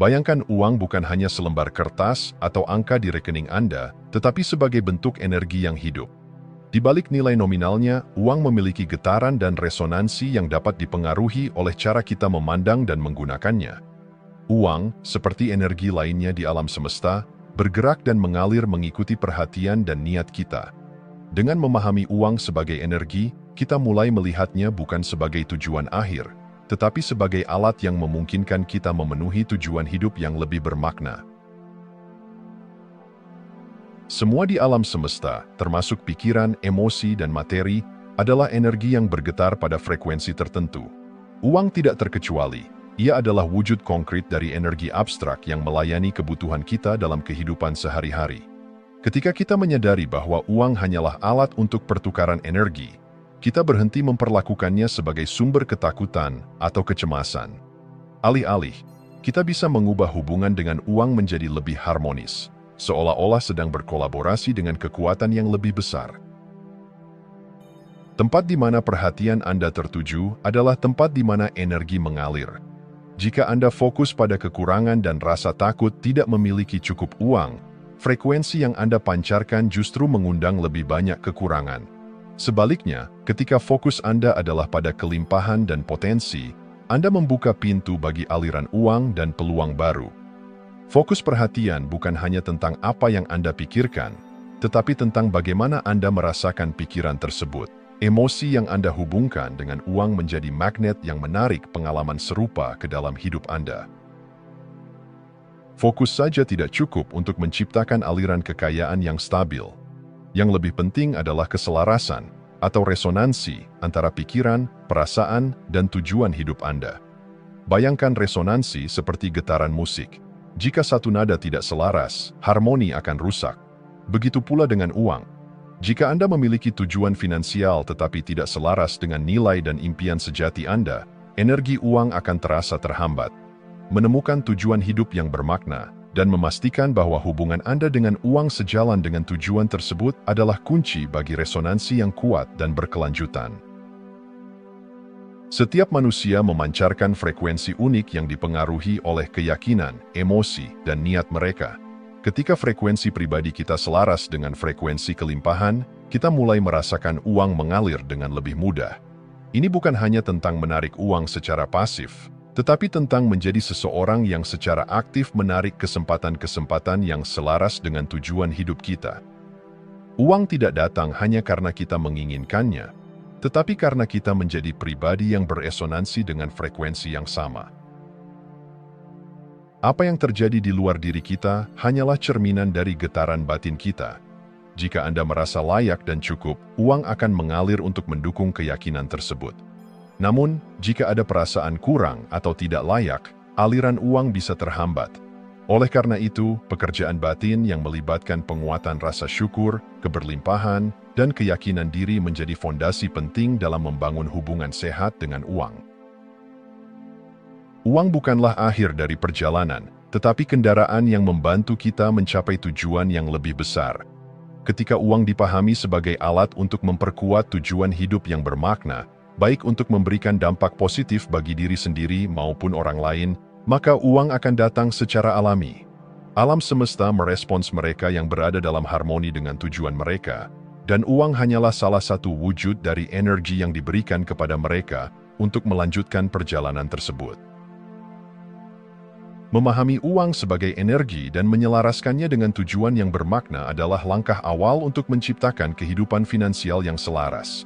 Bayangkan uang bukan hanya selembar kertas atau angka di rekening Anda, tetapi sebagai bentuk energi yang hidup. Di balik nilai nominalnya, uang memiliki getaran dan resonansi yang dapat dipengaruhi oleh cara kita memandang dan menggunakannya. Uang, seperti energi lainnya di alam semesta, bergerak dan mengalir mengikuti perhatian dan niat kita. Dengan memahami uang sebagai energi, kita mulai melihatnya bukan sebagai tujuan akhir, tetapi sebagai alat yang memungkinkan kita memenuhi tujuan hidup yang lebih bermakna. Semua di alam semesta, termasuk pikiran, emosi, dan materi, adalah energi yang bergetar pada frekuensi tertentu. Uang tidak terkecuali. Ia adalah wujud konkret dari energi abstrak yang melayani kebutuhan kita dalam kehidupan sehari-hari. Ketika kita menyadari bahwa uang hanyalah alat untuk pertukaran energi, kita berhenti memperlakukannya sebagai sumber ketakutan atau kecemasan. Alih-alih, kita bisa mengubah hubungan dengan uang menjadi lebih harmonis, seolah-olah sedang berkolaborasi dengan kekuatan yang lebih besar. Tempat di mana perhatian Anda tertuju adalah tempat di mana energi mengalir. Jika Anda fokus pada kekurangan dan rasa takut tidak memiliki cukup uang, frekuensi yang Anda pancarkan justru mengundang lebih banyak kekurangan. Sebaliknya, ketika fokus Anda adalah pada kelimpahan dan potensi, Anda membuka pintu bagi aliran uang dan peluang baru. Fokus perhatian bukan hanya tentang apa yang Anda pikirkan, tetapi tentang bagaimana Anda merasakan pikiran tersebut. Emosi yang Anda hubungkan dengan uang menjadi magnet yang menarik pengalaman serupa ke dalam hidup Anda. Fokus saja tidak cukup untuk menciptakan aliran kekayaan yang stabil. Yang lebih penting adalah keselarasan atau resonansi antara pikiran, perasaan, dan tujuan hidup Anda. Bayangkan resonansi seperti getaran musik. Jika satu nada tidak selaras, harmoni akan rusak. Begitu pula dengan uang. Jika Anda memiliki tujuan finansial tetapi tidak selaras dengan nilai dan impian sejati Anda, energi uang akan terasa terhambat. Menemukan tujuan hidup yang bermakna dan memastikan bahwa hubungan Anda dengan uang sejalan dengan tujuan tersebut adalah kunci bagi resonansi yang kuat dan berkelanjutan. Setiap manusia memancarkan frekuensi unik yang dipengaruhi oleh keyakinan, emosi, dan niat mereka. Ketika frekuensi pribadi kita selaras dengan frekuensi kelimpahan, kita mulai merasakan uang mengalir dengan lebih mudah. Ini bukan hanya tentang menarik uang secara pasif, tetapi tentang menjadi seseorang yang secara aktif menarik kesempatan-kesempatan yang selaras dengan tujuan hidup kita. Uang tidak datang hanya karena kita menginginkannya, tetapi karena kita menjadi pribadi yang beresonansi dengan frekuensi yang sama. Apa yang terjadi di luar diri kita hanyalah cerminan dari getaran batin kita. Jika Anda merasa layak dan cukup, uang akan mengalir untuk mendukung keyakinan tersebut. Namun, jika ada perasaan kurang atau tidak layak, aliran uang bisa terhambat. Oleh karena itu, pekerjaan batin yang melibatkan penguatan rasa syukur, keberlimpahan, dan keyakinan diri menjadi fondasi penting dalam membangun hubungan sehat dengan uang. Uang bukanlah akhir dari perjalanan, tetapi kendaraan yang membantu kita mencapai tujuan yang lebih besar. Ketika uang dipahami sebagai alat untuk memperkuat tujuan hidup yang bermakna, baik untuk memberikan dampak positif bagi diri sendiri maupun orang lain, maka uang akan datang secara alami. Alam semesta merespons mereka yang berada dalam harmoni dengan tujuan mereka, dan uang hanyalah salah satu wujud dari energi yang diberikan kepada mereka untuk melanjutkan perjalanan tersebut. Memahami uang sebagai energi dan menyelaraskannya dengan tujuan yang bermakna adalah langkah awal untuk menciptakan kehidupan finansial yang selaras.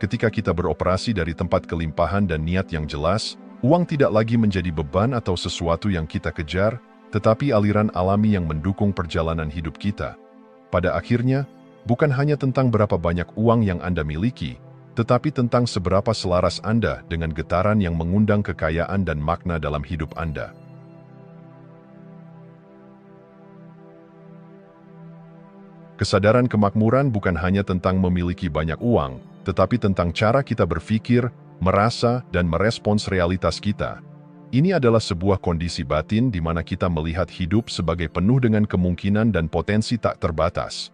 Ketika kita beroperasi dari tempat kelimpahan dan niat yang jelas, uang tidak lagi menjadi beban atau sesuatu yang kita kejar, tetapi aliran alami yang mendukung perjalanan hidup kita. Pada akhirnya, bukan hanya tentang berapa banyak uang yang Anda miliki, tetapi tentang seberapa selaras Anda dengan getaran yang mengundang kekayaan dan makna dalam hidup Anda. Kesadaran kemakmuran bukan hanya tentang memiliki banyak uang, tetapi tentang cara kita berpikir, merasa, dan merespons realitas kita. Ini adalah sebuah kondisi batin di mana kita melihat hidup sebagai penuh dengan kemungkinan dan potensi tak terbatas.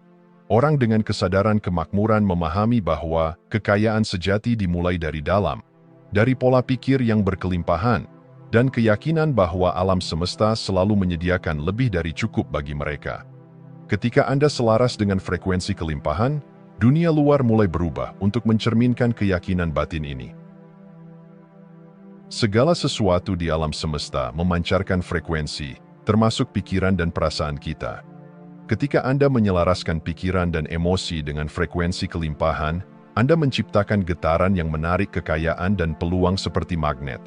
Orang dengan kesadaran kemakmuran memahami bahwa kekayaan sejati dimulai dari dalam, dari pola pikir yang berkelimpahan, dan keyakinan bahwa alam semesta selalu menyediakan lebih dari cukup bagi mereka. Ketika Anda selaras dengan frekuensi kelimpahan, dunia luar mulai berubah untuk mencerminkan keyakinan batin ini. Segala sesuatu di alam semesta memancarkan frekuensi, termasuk pikiran dan perasaan kita. Ketika Anda menyelaraskan pikiran dan emosi dengan frekuensi kelimpahan, Anda menciptakan getaran yang menarik kekayaan dan peluang seperti magnet.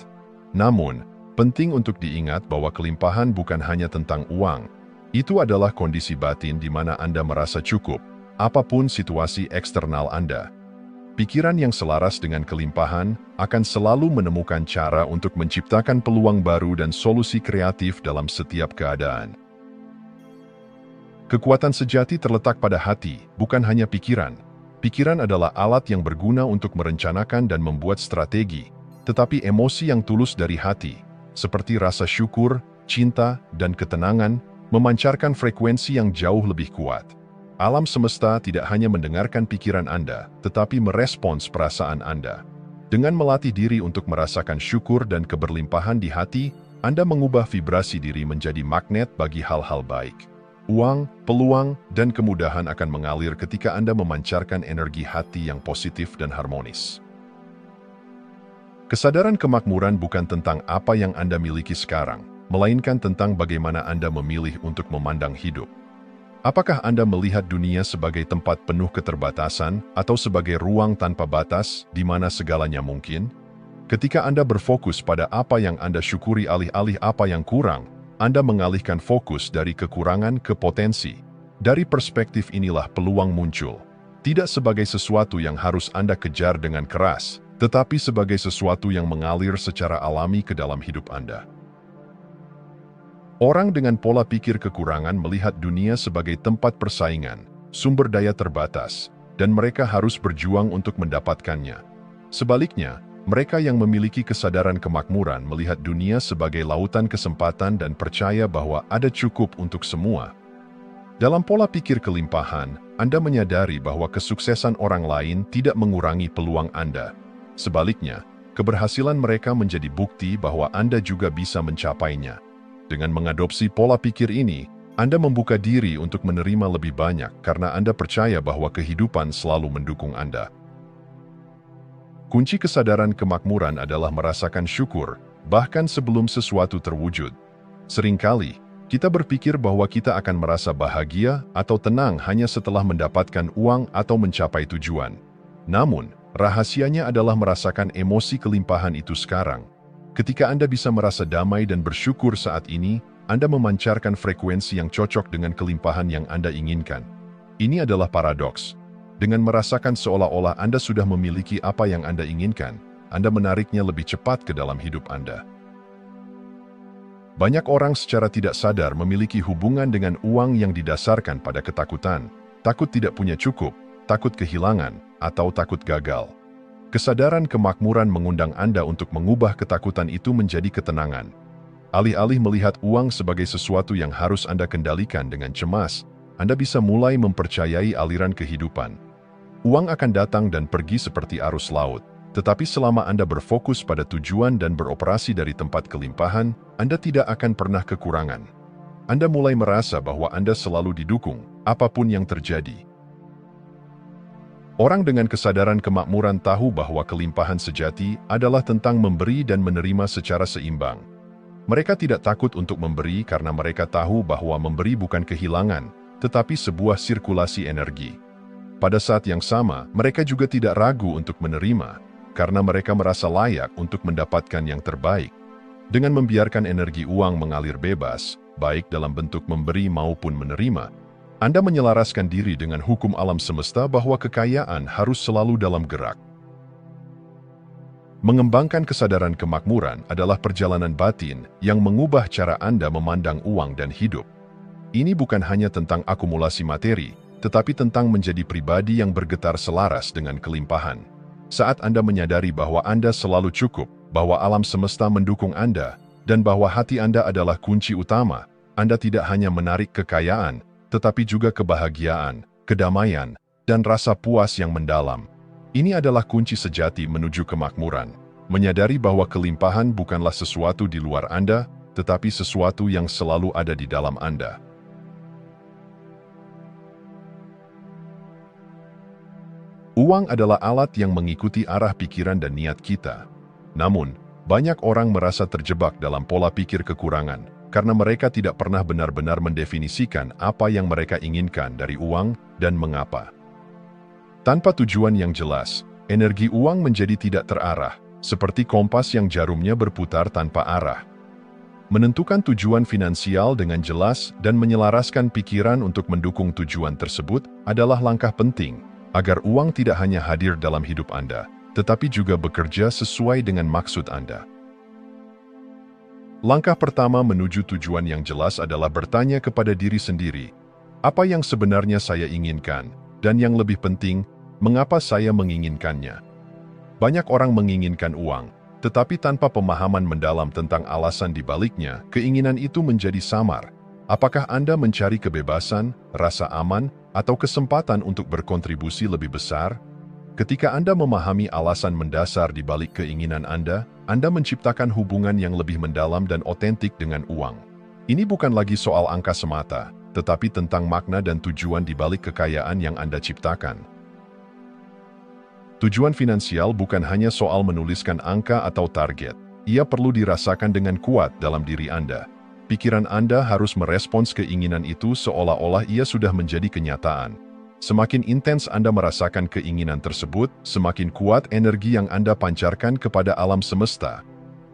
Namun, penting untuk diingat bahwa kelimpahan bukan hanya tentang uang. Itu adalah kondisi batin di mana Anda merasa cukup, apapun situasi eksternal Anda. Pikiran yang selaras dengan kelimpahan akan selalu menemukan cara untuk menciptakan peluang baru dan solusi kreatif dalam setiap keadaan. Kekuatan sejati terletak pada hati, bukan hanya pikiran. Pikiran adalah alat yang berguna untuk merencanakan dan membuat strategi, tetapi emosi yang tulus dari hati, seperti rasa syukur, cinta, dan ketenangan, memancarkan frekuensi yang jauh lebih kuat. Alam semesta tidak hanya mendengarkan pikiran Anda, tetapi merespons perasaan Anda. Dengan melatih diri untuk merasakan syukur dan keberlimpahan di hati, Anda mengubah vibrasi diri menjadi magnet bagi hal-hal baik. Uang, peluang, dan kemudahan akan mengalir ketika Anda memancarkan energi hati yang positif dan harmonis. Kesadaran kemakmuran bukan tentang apa yang Anda miliki sekarang, melainkan tentang bagaimana Anda memilih untuk memandang hidup. Apakah Anda melihat dunia sebagai tempat penuh keterbatasan atau sebagai ruang tanpa batas di mana segalanya mungkin? Ketika Anda berfokus pada apa yang Anda syukuri alih-alih apa yang kurang, Anda mengalihkan fokus dari kekurangan ke potensi. Dari perspektif inilah peluang muncul. Tidak sebagai sesuatu yang harus Anda kejar dengan keras, tetapi sebagai sesuatu yang mengalir secara alami ke dalam hidup Anda. Orang dengan pola pikir kekurangan melihat dunia sebagai tempat persaingan, sumber daya terbatas, dan mereka harus berjuang untuk mendapatkannya. Sebaliknya, mereka yang memiliki kesadaran kemakmuran melihat dunia sebagai lautan kesempatan dan percaya bahwa ada cukup untuk semua. Dalam pola pikir kelimpahan, Anda menyadari bahwa kesuksesan orang lain tidak mengurangi peluang Anda. Sebaliknya, keberhasilan mereka menjadi bukti bahwa Anda juga bisa mencapainya. Dengan mengadopsi pola pikir ini, Anda membuka diri untuk menerima lebih banyak karena Anda percaya bahwa kehidupan selalu mendukung Anda. Kunci kesadaran kemakmuran adalah merasakan syukur, bahkan sebelum sesuatu terwujud. Seringkali, kita berpikir bahwa kita akan merasa bahagia atau tenang hanya setelah mendapatkan uang atau mencapai tujuan. Namun, rahasianya adalah merasakan emosi kelimpahan itu sekarang. Ketika Anda bisa merasa damai dan bersyukur saat ini, Anda memancarkan frekuensi yang cocok dengan kelimpahan yang Anda inginkan. Ini adalah paradoks. Dengan merasakan seolah-olah Anda sudah memiliki apa yang Anda inginkan, Anda menariknya lebih cepat ke dalam hidup Anda. Banyak orang secara tidak sadar memiliki hubungan dengan uang yang didasarkan pada ketakutan, takut tidak punya cukup, takut kehilangan, atau takut gagal. Kesadaran kemakmuran mengundang Anda untuk mengubah ketakutan itu menjadi ketenangan. Alih-alih melihat uang sebagai sesuatu yang harus Anda kendalikan dengan cemas, Anda bisa mulai mempercayai aliran kehidupan. Uang akan datang dan pergi seperti arus laut, tetapi selama Anda berfokus pada tujuan dan beroperasi dari tempat kelimpahan, Anda tidak akan pernah kekurangan. Anda mulai merasa bahwa Anda selalu didukung, apapun yang terjadi. Orang dengan kesadaran kemakmuran tahu bahwa kelimpahan sejati adalah tentang memberi dan menerima secara seimbang. Mereka tidak takut untuk memberi karena mereka tahu bahwa memberi bukan kehilangan, tetapi sebuah sirkulasi energi. Pada saat yang sama, mereka juga tidak ragu untuk menerima, karena mereka merasa layak untuk mendapatkan yang terbaik. Dengan membiarkan energi uang mengalir bebas, baik dalam bentuk memberi maupun menerima, Anda menyelaraskan diri dengan hukum alam semesta bahwa kekayaan harus selalu dalam gerak. Mengembangkan kesadaran kemakmuran adalah perjalanan batin yang mengubah cara Anda memandang uang dan hidup. Ini bukan hanya tentang akumulasi materi, tetapi tentang menjadi pribadi yang bergetar selaras dengan kelimpahan. Saat Anda menyadari bahwa Anda selalu cukup, bahwa alam semesta mendukung Anda, dan bahwa hati Anda adalah kunci utama, Anda tidak hanya menarik kekayaan, tetapi juga kebahagiaan, kedamaian, dan rasa puas yang mendalam. Ini adalah kunci sejati menuju kemakmuran. Menyadari bahwa kelimpahan bukanlah sesuatu di luar Anda, tetapi sesuatu yang selalu ada di dalam Anda. Uang adalah alat yang mengikuti arah pikiran dan niat kita. Namun, banyak orang merasa terjebak dalam pola pikir kekurangan karena mereka tidak pernah benar-benar mendefinisikan apa yang mereka inginkan dari uang dan mengapa. Tanpa tujuan yang jelas, energi uang menjadi tidak terarah, seperti kompas yang jarumnya berputar tanpa arah. Menentukan tujuan finansial dengan jelas dan menyelaraskan pikiran untuk mendukung tujuan tersebut adalah langkah penting agar uang tidak hanya hadir dalam hidup Anda, tetapi juga bekerja sesuai dengan maksud Anda. Langkah pertama menuju tujuan yang jelas adalah bertanya kepada diri sendiri, apa yang sebenarnya saya inginkan, dan yang lebih penting, mengapa saya menginginkannya. Banyak orang menginginkan uang, tetapi tanpa pemahaman mendalam tentang alasan di baliknya, keinginan itu menjadi samar. Apakah Anda mencari kebebasan, rasa aman, atau kesempatan untuk berkontribusi lebih besar? Ketika Anda memahami alasan mendasar di balik keinginan Anda menciptakan hubungan yang lebih mendalam dan otentik dengan uang. Ini bukan lagi soal angka semata, tetapi tentang makna dan tujuan di balik kekayaan yang Anda ciptakan. Tujuan finansial bukan hanya soal menuliskan angka atau target. Ia perlu dirasakan dengan kuat dalam diri Anda. Pikiran Anda harus merespons keinginan itu seolah-olah ia sudah menjadi kenyataan. Semakin intens Anda merasakan keinginan tersebut, semakin kuat energi yang Anda pancarkan kepada alam semesta.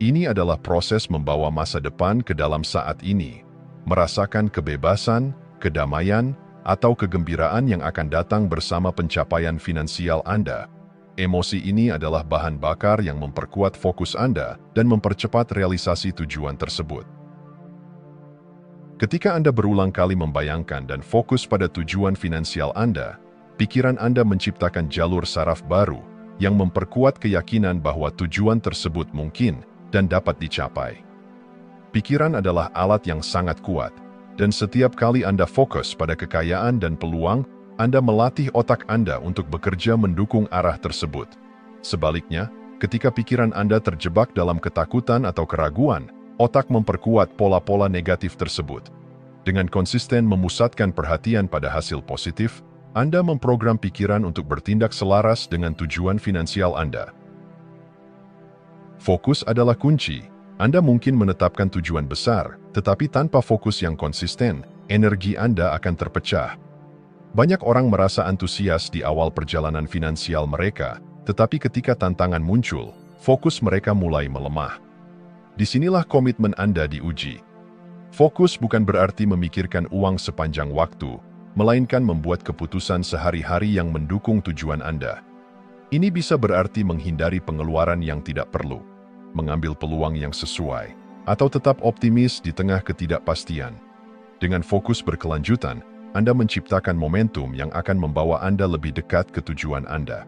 Ini adalah proses membawa masa depan ke dalam saat ini. Merasakan kebebasan, kedamaian, atau kegembiraan yang akan datang bersama pencapaian finansial Anda. Emosi ini adalah bahan bakar yang memperkuat fokus Anda dan mempercepat realisasi tujuan tersebut. Ketika Anda berulang kali membayangkan dan fokus pada tujuan finansial Anda, pikiran Anda menciptakan jalur saraf baru yang memperkuat keyakinan bahwa tujuan tersebut mungkin dan dapat dicapai. Pikiran adalah alat yang sangat kuat, dan setiap kali Anda fokus pada kekayaan dan peluang, Anda melatih otak Anda untuk bekerja mendukung arah tersebut. Sebaliknya, ketika pikiran Anda terjebak dalam ketakutan atau keraguan, otak memperkuat pola-pola negatif tersebut. Dengan konsisten memusatkan perhatian pada hasil positif, Anda memprogram pikiran untuk bertindak selaras dengan tujuan finansial Anda. Fokus adalah kunci. Anda mungkin menetapkan tujuan besar, tetapi tanpa fokus yang konsisten, energi Anda akan terpecah. Banyak orang merasa antusias di awal perjalanan finansial mereka, tetapi ketika tantangan muncul, fokus mereka mulai melemah. Disinilah komitmen Anda diuji. Fokus bukan berarti memikirkan uang sepanjang waktu, melainkan membuat keputusan sehari-hari yang mendukung tujuan Anda. Ini bisa berarti menghindari pengeluaran yang tidak perlu, mengambil peluang yang sesuai, atau tetap optimis di tengah ketidakpastian. Dengan fokus berkelanjutan, Anda menciptakan momentum yang akan membawa Anda lebih dekat ke tujuan Anda.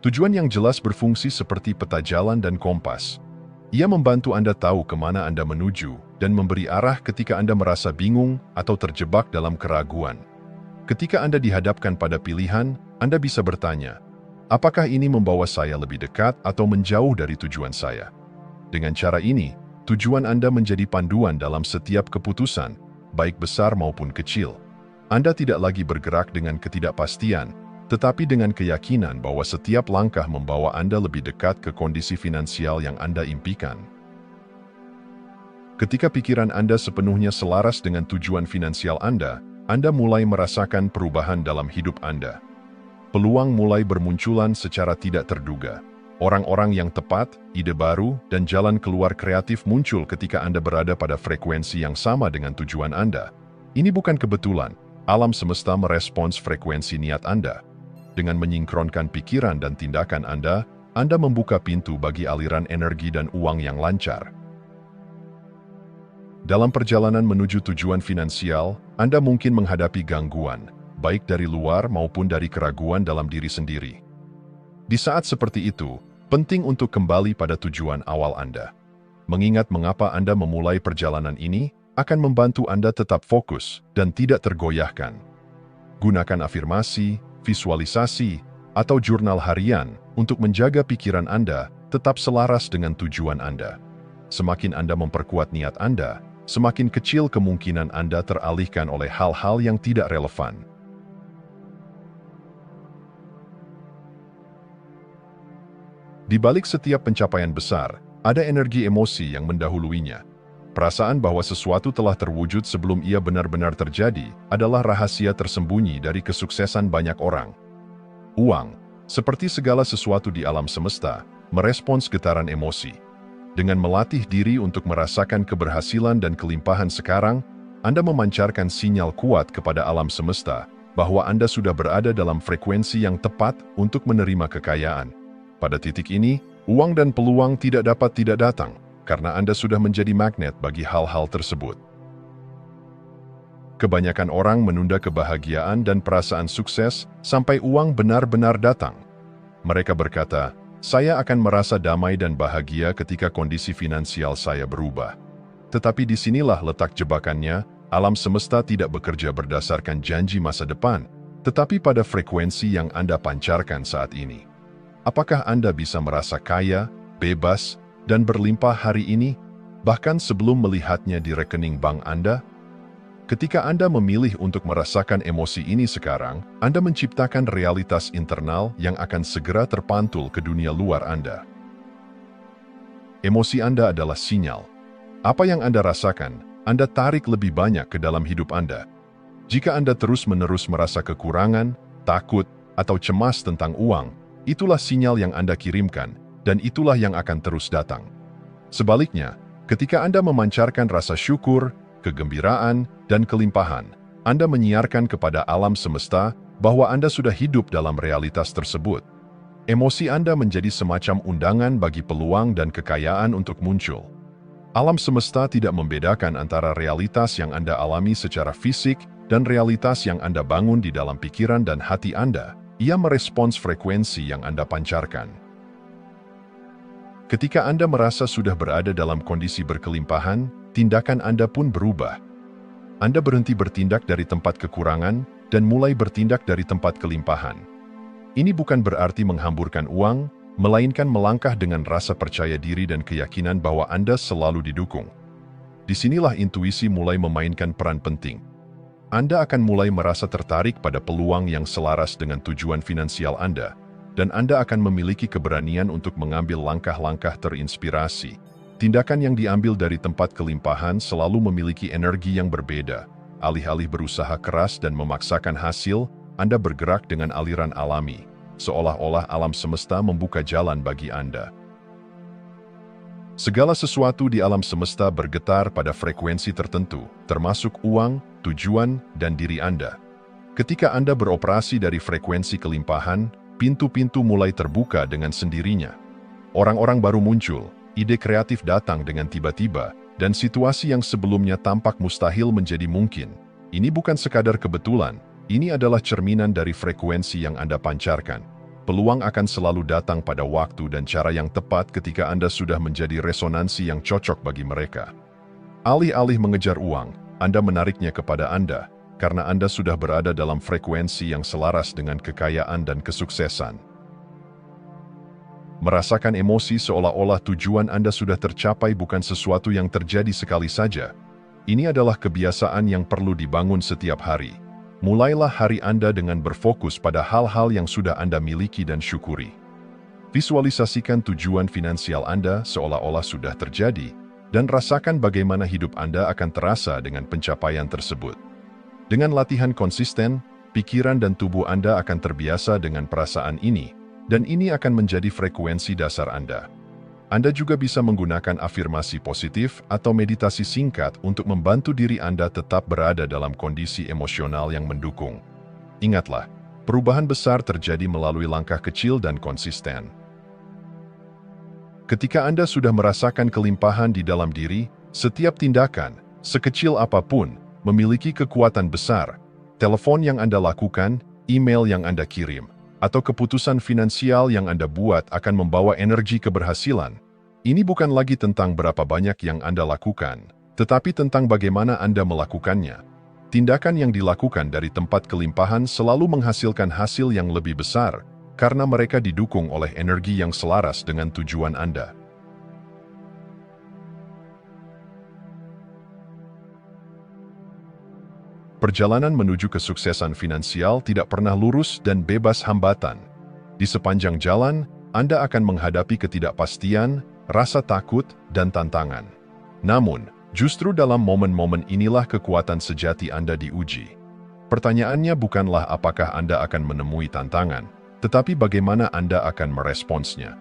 Tujuan yang jelas berfungsi seperti peta jalan dan kompas. Ia membantu Anda tahu kemana Anda menuju dan memberi arah ketika Anda merasa bingung atau terjebak dalam keraguan. Ketika Anda dihadapkan pada pilihan, Anda bisa bertanya, apakah ini membawa saya lebih dekat atau menjauh dari tujuan saya? Dengan cara ini, tujuan Anda menjadi panduan dalam setiap keputusan, baik besar maupun kecil. Anda tidak lagi bergerak dengan ketidakpastian, tetapi dengan keyakinan bahwa setiap langkah membawa Anda lebih dekat ke kondisi finansial yang Anda impikan. Ketika pikiran Anda sepenuhnya selaras dengan tujuan finansial Anda mulai merasakan perubahan dalam hidup Anda. Peluang mulai bermunculan secara tidak terduga. Orang-orang yang tepat, ide baru, dan jalan keluar kreatif muncul ketika Anda berada pada frekuensi yang sama dengan tujuan Anda. Ini bukan kebetulan. Alam semesta merespons frekuensi niat Anda. Dengan menyinkronkan pikiran dan tindakan Anda membuka pintu bagi aliran energi dan uang yang lancar. Dalam perjalanan menuju tujuan finansial, Anda mungkin menghadapi gangguan, baik dari luar maupun dari keraguan dalam diri sendiri. Di saat seperti itu, penting untuk kembali pada tujuan awal Anda. Mengingat mengapa Anda memulai perjalanan ini akan membantu Anda tetap fokus dan tidak tergoyahkan. Gunakan afirmasi, visualisasi, atau jurnal harian untuk menjaga pikiran Anda tetap selaras dengan tujuan Anda. Semakin Anda memperkuat niat Anda, semakin kecil kemungkinan Anda teralihkan oleh hal-hal yang tidak relevan. Di balik setiap pencapaian besar, ada energi emosi yang mendahuluinya. Perasaan bahwa sesuatu telah terwujud sebelum ia benar-benar terjadi adalah rahasia tersembunyi dari kesuksesan banyak orang. Uang, seperti segala sesuatu di alam semesta, merespons getaran emosi. Dengan melatih diri untuk merasakan keberhasilan dan kelimpahan sekarang, Anda memancarkan sinyal kuat kepada alam semesta bahwa Anda sudah berada dalam frekuensi yang tepat untuk menerima kekayaan. Pada titik ini, uang dan peluang tidak dapat tidak datang, karena Anda sudah menjadi magnet bagi hal-hal tersebut. Kebanyakan orang menunda kebahagiaan dan perasaan sukses sampai uang benar-benar datang. Mereka berkata, "Saya akan merasa damai dan bahagia ketika kondisi finansial saya berubah." Tetapi disinilah letak jebakannya, alam semesta tidak bekerja berdasarkan janji masa depan, tetapi pada frekuensi yang Anda pancarkan saat ini. Apakah Anda bisa merasa kaya, bebas, dan berlimpah hari ini, bahkan sebelum melihatnya di rekening bank Anda? Ketika Anda memilih untuk merasakan emosi ini sekarang, Anda menciptakan realitas internal yang akan segera terpantul ke dunia luar Anda. Emosi Anda adalah sinyal. Apa yang Anda rasakan, Anda tarik lebih banyak ke dalam hidup Anda. Jika Anda terus-menerus merasa kekurangan, takut, atau cemas tentang uang, itulah sinyal yang Anda kirimkan, dan itulah yang akan terus datang. Sebaliknya, ketika Anda memancarkan rasa syukur, kegembiraan, dan kelimpahan, Anda menyiarkan kepada alam semesta bahwa Anda sudah hidup dalam realitas tersebut. Emosi Anda menjadi semacam undangan bagi peluang dan kekayaan untuk muncul. Alam semesta tidak membedakan antara realitas yang Anda alami secara fisik dan realitas yang Anda bangun di dalam pikiran dan hati Anda. Ia merespons frekuensi yang Anda pancarkan. Ketika Anda merasa sudah berada dalam kondisi berkelimpahan, tindakan Anda pun berubah. Anda berhenti bertindak dari tempat kekurangan dan mulai bertindak dari tempat kelimpahan. Ini bukan berarti menghamburkan uang, melainkan melangkah dengan rasa percaya diri dan keyakinan bahwa Anda selalu didukung. Disinilah intuisi mulai memainkan peran penting. Anda akan mulai merasa tertarik pada peluang yang selaras dengan tujuan finansial Anda, dan Anda akan memiliki keberanian untuk mengambil langkah-langkah terinspirasi. Tindakan yang diambil dari tempat kelimpahan selalu memiliki energi yang berbeda. Alih-alih berusaha keras dan memaksakan hasil, Anda bergerak dengan aliran alami, seolah-olah alam semesta membuka jalan bagi Anda. Segala sesuatu di alam semesta bergetar pada frekuensi tertentu, termasuk uang, tujuan, dan diri Anda. Ketika Anda beroperasi dari frekuensi kelimpahan, pintu-pintu mulai terbuka dengan sendirinya. Orang-orang baru muncul, ide kreatif datang dengan tiba-tiba, dan situasi yang sebelumnya tampak mustahil menjadi mungkin. Ini bukan sekadar kebetulan, ini adalah cerminan dari frekuensi yang Anda pancarkan. Peluang akan selalu datang pada waktu dan cara yang tepat ketika Anda sudah menjadi resonansi yang cocok bagi mereka. Alih-alih mengejar uang, Anda menariknya kepada Anda, karena Anda sudah berada dalam frekuensi yang selaras dengan kekayaan dan kesuksesan. Merasakan emosi seolah-olah tujuan Anda sudah tercapai bukan sesuatu yang terjadi sekali saja. Ini adalah kebiasaan yang perlu dibangun setiap hari. Mulailah hari Anda dengan berfokus pada hal-hal yang sudah Anda miliki dan syukuri. Visualisasikan tujuan finansial Anda seolah-olah sudah terjadi, dan rasakan bagaimana hidup Anda akan terasa dengan pencapaian tersebut. Dengan latihan konsisten, pikiran dan tubuh Anda akan terbiasa dengan perasaan ini, dan ini akan menjadi frekuensi dasar Anda. Anda juga bisa menggunakan afirmasi positif atau meditasi singkat untuk membantu diri Anda tetap berada dalam kondisi emosional yang mendukung. Ingatlah, perubahan besar terjadi melalui langkah kecil dan konsisten. Ketika Anda sudah merasakan kelimpahan di dalam diri, setiap tindakan, sekecil apapun, memiliki kekuatan besar. Telepon yang Anda lakukan, email yang Anda kirim, atau keputusan finansial yang Anda buat akan membawa energi keberhasilan. Ini bukan lagi tentang berapa banyak yang Anda lakukan, tetapi tentang bagaimana Anda melakukannya. Tindakan yang dilakukan dari tempat kelimpahan selalu menghasilkan hasil yang lebih besar, karena mereka didukung oleh energi yang selaras dengan tujuan Anda. Perjalanan menuju kesuksesan finansial tidak pernah lurus dan bebas hambatan. Di sepanjang jalan, Anda akan menghadapi ketidakpastian, rasa takut, dan tantangan. Namun, justru dalam momen-momen inilah kekuatan sejati Anda diuji. Pertanyaannya bukanlah apakah Anda akan menemui tantangan, tetapi bagaimana Anda akan meresponsnya.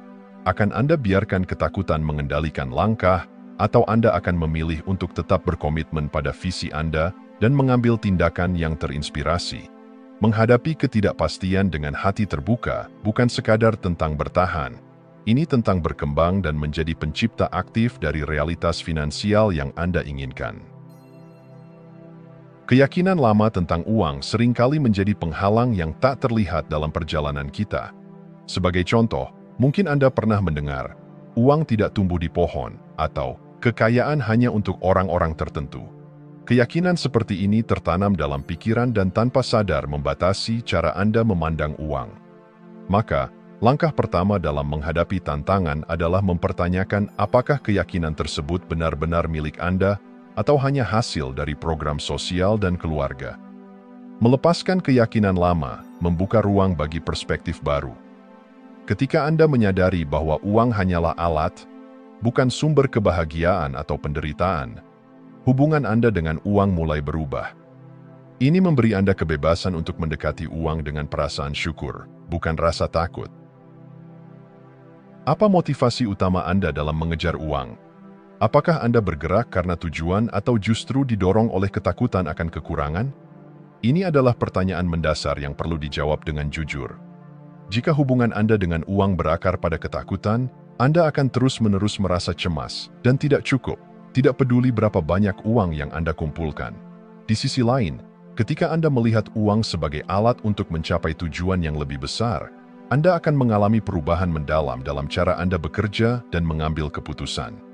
Akan Anda biarkan ketakutan mengendalikan langkah, atau Anda akan memilih untuk tetap berkomitmen pada visi Anda dan mengambil tindakan yang terinspirasi. Menghadapi ketidakpastian dengan hati terbuka bukan sekadar tentang bertahan. Ini tentang berkembang dan menjadi pencipta aktif dari realitas finansial yang Anda inginkan. Keyakinan lama tentang uang seringkali menjadi penghalang yang tak terlihat dalam perjalanan kita. Sebagai contoh, mungkin Anda pernah mendengar, uang tidak tumbuh di pohon, atau kekayaan hanya untuk orang-orang tertentu. Keyakinan seperti ini tertanam dalam pikiran dan tanpa sadar membatasi cara Anda memandang uang. Maka, langkah pertama dalam menghadapi tantangan adalah mempertanyakan apakah keyakinan tersebut benar-benar milik Anda atau hanya hasil dari program sosial dan keluarga. Melepaskan keyakinan lama membuka ruang bagi perspektif baru. Ketika Anda menyadari bahwa uang hanyalah alat, bukan sumber kebahagiaan atau penderitaan, hubungan Anda dengan uang mulai berubah. Ini memberi Anda kebebasan untuk mendekati uang dengan perasaan syukur, bukan rasa takut. Apa motivasi utama Anda dalam mengejar uang? Apakah Anda bergerak karena tujuan atau justru didorong oleh ketakutan akan kekurangan? Ini adalah pertanyaan mendasar yang perlu dijawab dengan jujur. Jika hubungan Anda dengan uang berakar pada ketakutan, Anda akan terus-menerus merasa cemas dan tidak cukup, tidak peduli berapa banyak uang yang Anda kumpulkan. Di sisi lain, ketika Anda melihat uang sebagai alat untuk mencapai tujuan yang lebih besar, Anda akan mengalami perubahan mendalam dalam cara Anda bekerja dan mengambil keputusan.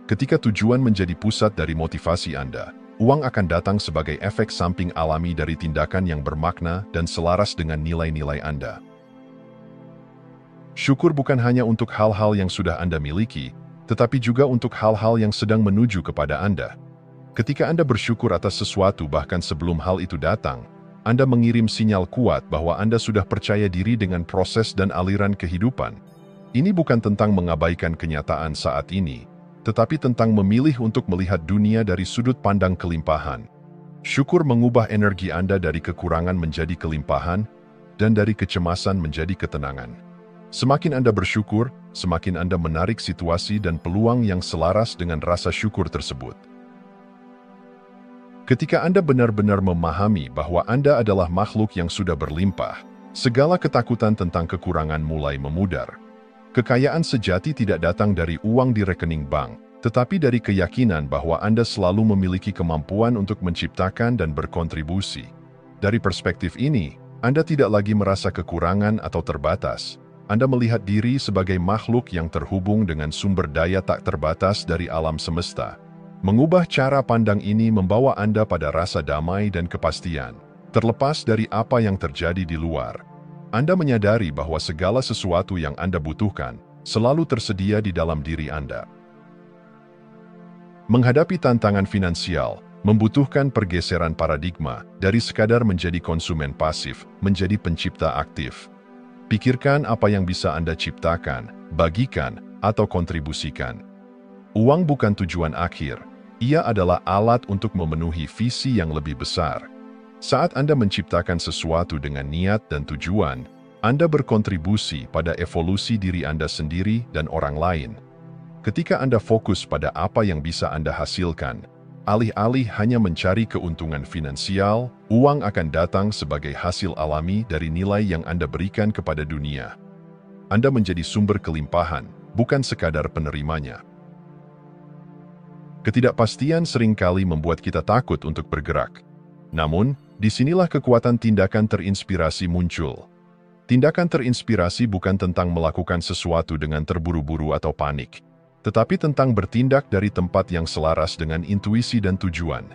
Ketika tujuan menjadi pusat dari motivasi Anda, uang akan datang sebagai efek samping alami dari tindakan yang bermakna dan selaras dengan nilai-nilai Anda. Syukur bukan hanya untuk hal-hal yang sudah Anda miliki, tetapi juga untuk hal-hal yang sedang menuju kepada Anda. Ketika Anda bersyukur atas sesuatu bahkan sebelum hal itu datang, Anda mengirim sinyal kuat bahwa Anda sudah percaya diri dengan proses dan aliran kehidupan. Ini bukan tentang mengabaikan kenyataan saat ini, tetapi tentang memilih untuk melihat dunia dari sudut pandang kelimpahan. Syukur mengubah energi Anda dari kekurangan menjadi kelimpahan, dan dari kecemasan menjadi ketenangan. Semakin Anda bersyukur, semakin Anda menarik situasi dan peluang yang selaras dengan rasa syukur tersebut. Ketika Anda benar-benar memahami bahwa Anda adalah makhluk yang sudah berlimpah, segala ketakutan tentang kekurangan mulai memudar. Kekayaan sejati tidak datang dari uang di rekening bank, tetapi dari keyakinan bahwa Anda selalu memiliki kemampuan untuk menciptakan dan berkontribusi. Dari perspektif ini, Anda tidak lagi merasa kekurangan atau terbatas. Anda melihat diri sebagai makhluk yang terhubung dengan sumber daya tak terbatas dari alam semesta. Mengubah cara pandang ini membawa Anda pada rasa damai dan kepastian, terlepas dari apa yang terjadi di luar. Anda menyadari bahwa segala sesuatu yang Anda butuhkan selalu tersedia di dalam diri Anda. Menghadapi tantangan finansial membutuhkan pergeseran paradigma dari sekadar menjadi konsumen pasif menjadi pencipta aktif. Pikirkan apa yang bisa Anda ciptakan, bagikan, atau kontribusikan. Uang bukan tujuan akhir, ia adalah alat untuk memenuhi visi yang lebih besar. Saat Anda menciptakan sesuatu dengan niat dan tujuan, Anda berkontribusi pada evolusi diri Anda sendiri dan orang lain. Ketika Anda fokus pada apa yang bisa Anda hasilkan, alih-alih hanya mencari keuntungan finansial, uang akan datang sebagai hasil alami dari nilai yang Anda berikan kepada dunia. Anda menjadi sumber kelimpahan, bukan sekadar penerimanya. Ketidakpastian seringkali membuat kita takut untuk bergerak. Namun, disinilah kekuatan tindakan terinspirasi muncul. Tindakan terinspirasi bukan tentang melakukan sesuatu dengan terburu-buru atau panik, tetapi tentang bertindak dari tempat yang selaras dengan intuisi dan tujuan.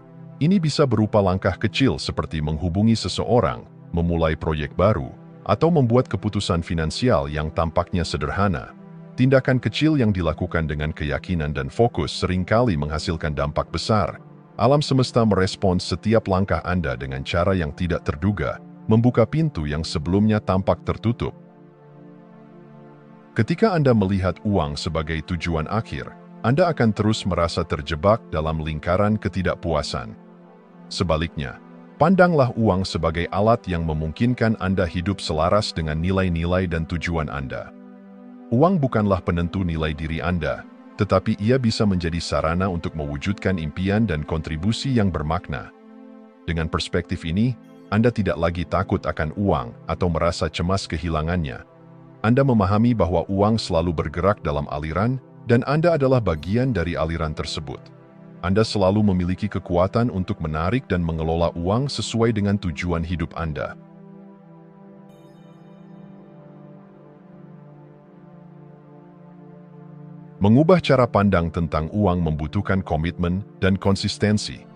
Ini bisa berupa langkah kecil seperti menghubungi seseorang, memulai proyek baru, atau membuat keputusan finansial yang tampaknya sederhana. Tindakan kecil yang dilakukan dengan keyakinan dan fokus seringkali menghasilkan dampak besar. Alam semesta merespons setiap langkah Anda dengan cara yang tidak terduga, membuka pintu yang sebelumnya tampak tertutup. Ketika Anda melihat uang sebagai tujuan akhir, Anda akan terus merasa terjebak dalam lingkaran ketidakpuasan. Sebaliknya, pandanglah uang sebagai alat yang memungkinkan Anda hidup selaras dengan nilai-nilai dan tujuan Anda. Uang bukanlah penentu nilai diri Anda, tetapi ia bisa menjadi sarana untuk mewujudkan impian dan kontribusi yang bermakna. Dengan perspektif ini, Anda tidak lagi takut akan uang atau merasa cemas kehilangannya. Anda memahami bahwa uang selalu bergerak dalam aliran, dan Anda adalah bagian dari aliran tersebut. Anda selalu memiliki kekuatan untuk menarik dan mengelola uang sesuai dengan tujuan hidup Anda. Mengubah cara pandang tentang uang membutuhkan komitmen dan konsistensi.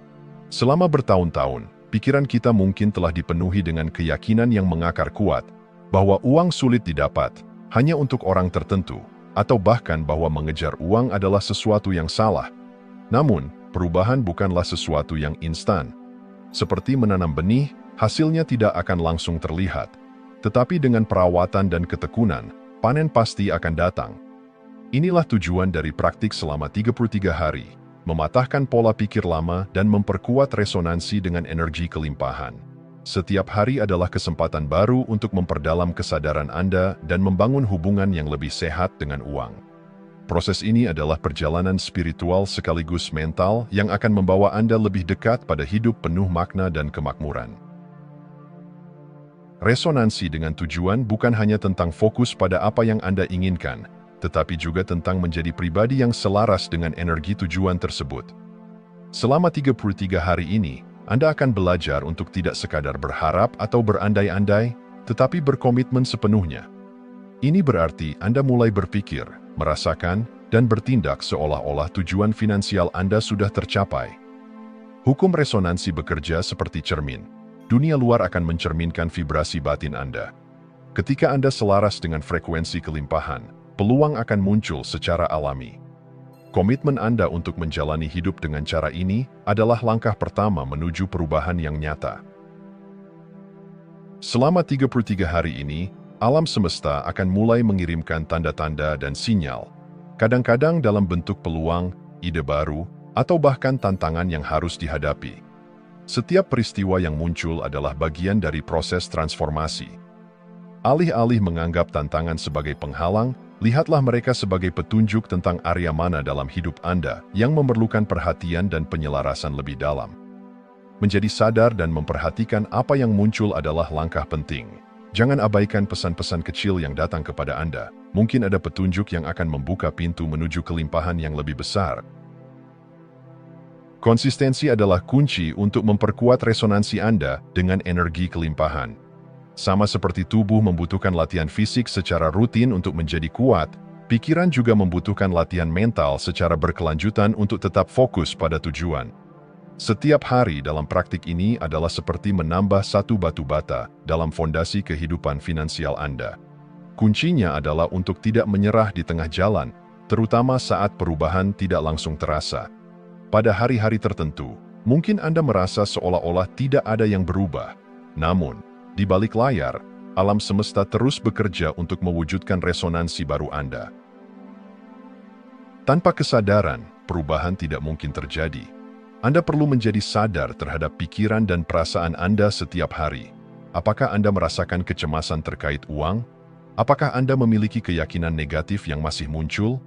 Selama bertahun-tahun, pikiran kita mungkin telah dipenuhi dengan keyakinan yang mengakar kuat, bahwa uang sulit didapat, hanya untuk orang tertentu, atau bahkan bahwa mengejar uang adalah sesuatu yang salah. Namun, perubahan bukanlah sesuatu yang instan. Seperti menanam benih, hasilnya tidak akan langsung terlihat. Tetapi dengan perawatan dan ketekunan, panen pasti akan datang. Inilah tujuan dari praktik selama 33 hari, mematahkan pola pikir lama dan memperkuat resonansi dengan energi kelimpahan. Setiap hari adalah kesempatan baru untuk memperdalam kesadaran Anda dan membangun hubungan yang lebih sehat dengan uang. Proses ini adalah perjalanan spiritual sekaligus mental yang akan membawa Anda lebih dekat pada hidup penuh makna dan kemakmuran. Resonansi dengan tujuan bukan hanya tentang fokus pada apa yang Anda inginkan, tetapi juga tentang menjadi pribadi yang selaras dengan energi tujuan tersebut. Selama 33 hari ini, Anda akan belajar untuk tidak sekadar berharap atau berandai-andai, tetapi berkomitmen sepenuhnya. Ini berarti Anda mulai berpikir, merasakan, dan bertindak seolah-olah tujuan finansial Anda sudah tercapai. Hukum resonansi bekerja seperti cermin. Dunia luar akan mencerminkan vibrasi batin Anda. Ketika Anda selaras dengan frekuensi kelimpahan, peluang akan muncul secara alami. Komitmen Anda untuk menjalani hidup dengan cara ini adalah langkah pertama menuju perubahan yang nyata. Selama 33 hari ini, alam semesta akan mulai mengirimkan tanda-tanda dan sinyal, kadang-kadang dalam bentuk peluang, ide baru, atau bahkan tantangan yang harus dihadapi. Setiap peristiwa yang muncul adalah bagian dari proses transformasi. Alih-alih menganggap tantangan sebagai penghalang, lihatlah mereka sebagai petunjuk tentang area mana dalam hidup Anda yang memerlukan perhatian dan penyelarasan lebih dalam. Menjadi sadar dan memperhatikan apa yang muncul adalah langkah penting. Jangan abaikan pesan-pesan kecil yang datang kepada Anda. Mungkin ada petunjuk yang akan membuka pintu menuju kelimpahan yang lebih besar. Konsistensi adalah kunci untuk memperkuat resonansi Anda dengan energi kelimpahan. Sama seperti tubuh membutuhkan latihan fisik secara rutin untuk menjadi kuat, pikiran juga membutuhkan latihan mental secara berkelanjutan untuk tetap fokus pada tujuan. Setiap hari dalam praktik ini adalah seperti menambah satu batu bata dalam fondasi kehidupan finansial Anda. Kuncinya adalah untuk tidak menyerah di tengah jalan, terutama saat perubahan tidak langsung terasa. Pada hari-hari tertentu, mungkin Anda merasa seolah-olah tidak ada yang berubah. Namun, di balik layar, alam semesta terus bekerja untuk mewujudkan resonansi baru Anda. Tanpa kesadaran, perubahan tidak mungkin terjadi. Anda perlu menjadi sadar terhadap pikiran dan perasaan Anda setiap hari. Apakah Anda merasakan kecemasan terkait uang? Apakah Anda memiliki keyakinan negatif yang masih muncul?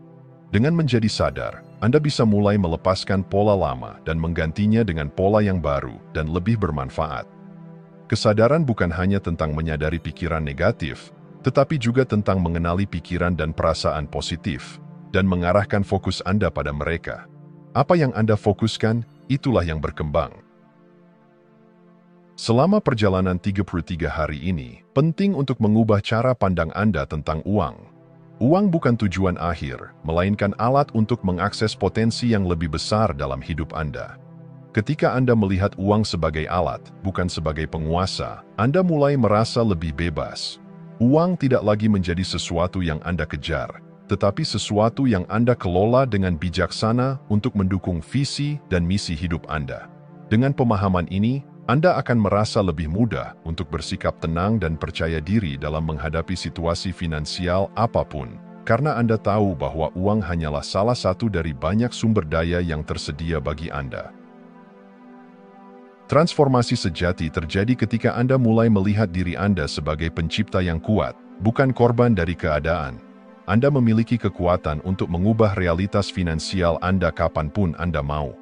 Dengan menjadi sadar, Anda bisa mulai melepaskan pola lama dan menggantinya dengan pola yang baru dan lebih bermanfaat. Kesadaran bukan hanya tentang menyadari pikiran negatif, tetapi juga tentang mengenali pikiran dan perasaan positif, dan mengarahkan fokus Anda pada mereka. Apa yang Anda fokuskan, itulah yang berkembang. Selama perjalanan 33 hari ini, penting untuk mengubah cara pandang Anda tentang uang. Uang bukan tujuan akhir, melainkan alat untuk mengakses potensi yang lebih besar dalam hidup Anda. Ketika Anda melihat uang sebagai alat, bukan sebagai penguasa, Anda mulai merasa lebih bebas. Uang tidak lagi menjadi sesuatu yang Anda kejar, tetapi sesuatu yang Anda kelola dengan bijaksana untuk mendukung visi dan misi hidup Anda. Dengan pemahaman ini, Anda akan merasa lebih mudah untuk bersikap tenang dan percaya diri dalam menghadapi situasi finansial apapun, karena Anda tahu bahwa uang hanyalah salah satu dari banyak sumber daya yang tersedia bagi Anda. Transformasi sejati terjadi ketika Anda mulai melihat diri Anda sebagai pencipta yang kuat, bukan korban dari keadaan. Anda memiliki kekuatan untuk mengubah realitas finansial Anda kapanpun Anda mau.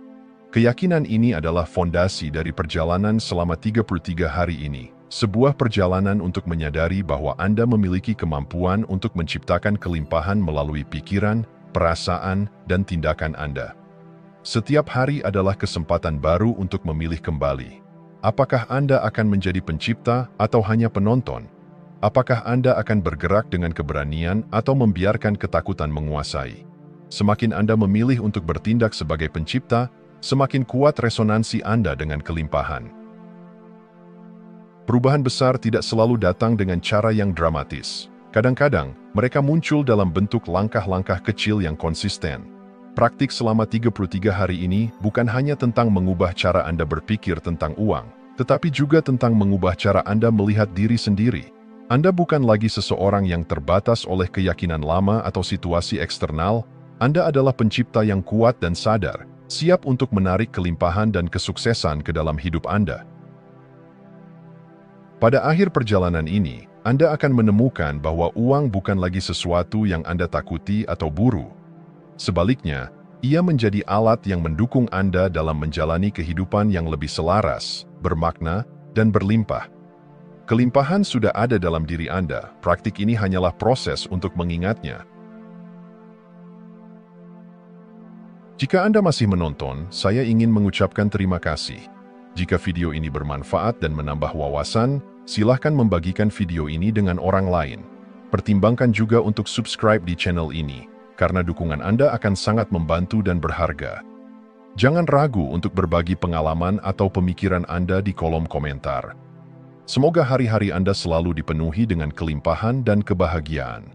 Keyakinan ini adalah fondasi dari perjalanan selama 33 hari ini, sebuah perjalanan untuk menyadari bahwa Anda memiliki kemampuan untuk menciptakan kelimpahan melalui pikiran, perasaan, dan tindakan Anda. Setiap hari adalah kesempatan baru untuk memilih kembali. Apakah Anda akan menjadi pencipta atau hanya penonton? Apakah Anda akan bergerak dengan keberanian atau membiarkan ketakutan menguasai? Semakin Anda memilih untuk bertindak sebagai pencipta, semakin kuat resonansi Anda dengan kelimpahan. Perubahan besar tidak selalu datang dengan cara yang dramatis. Kadang-kadang, mereka muncul dalam bentuk langkah-langkah kecil yang konsisten. Praktik selama 33 hari ini bukan hanya tentang mengubah cara Anda berpikir tentang uang, tetapi juga tentang mengubah cara Anda melihat diri sendiri. Anda bukan lagi seseorang yang terbatas oleh keyakinan lama atau situasi eksternal. Anda adalah pencipta yang kuat dan sadar, siap untuk menarik kelimpahan dan kesuksesan ke dalam hidup Anda. Pada akhir perjalanan ini, Anda akan menemukan bahwa uang bukan lagi sesuatu yang Anda takuti atau buru. Sebaliknya, ia menjadi alat yang mendukung Anda dalam menjalani kehidupan yang lebih selaras, bermakna, dan berlimpah. Kelimpahan sudah ada dalam diri Anda, praktik ini hanyalah proses untuk mengingatnya. Jika Anda masih menonton, saya ingin mengucapkan terima kasih. Jika video ini bermanfaat dan menambah wawasan, silahkan membagikan video ini dengan orang lain. Pertimbangkan juga untuk subscribe di channel ini, karena dukungan Anda akan sangat membantu dan berharga. Jangan ragu untuk berbagi pengalaman atau pemikiran Anda di kolom komentar. Semoga hari-hari Anda selalu dipenuhi dengan kelimpahan dan kebahagiaan.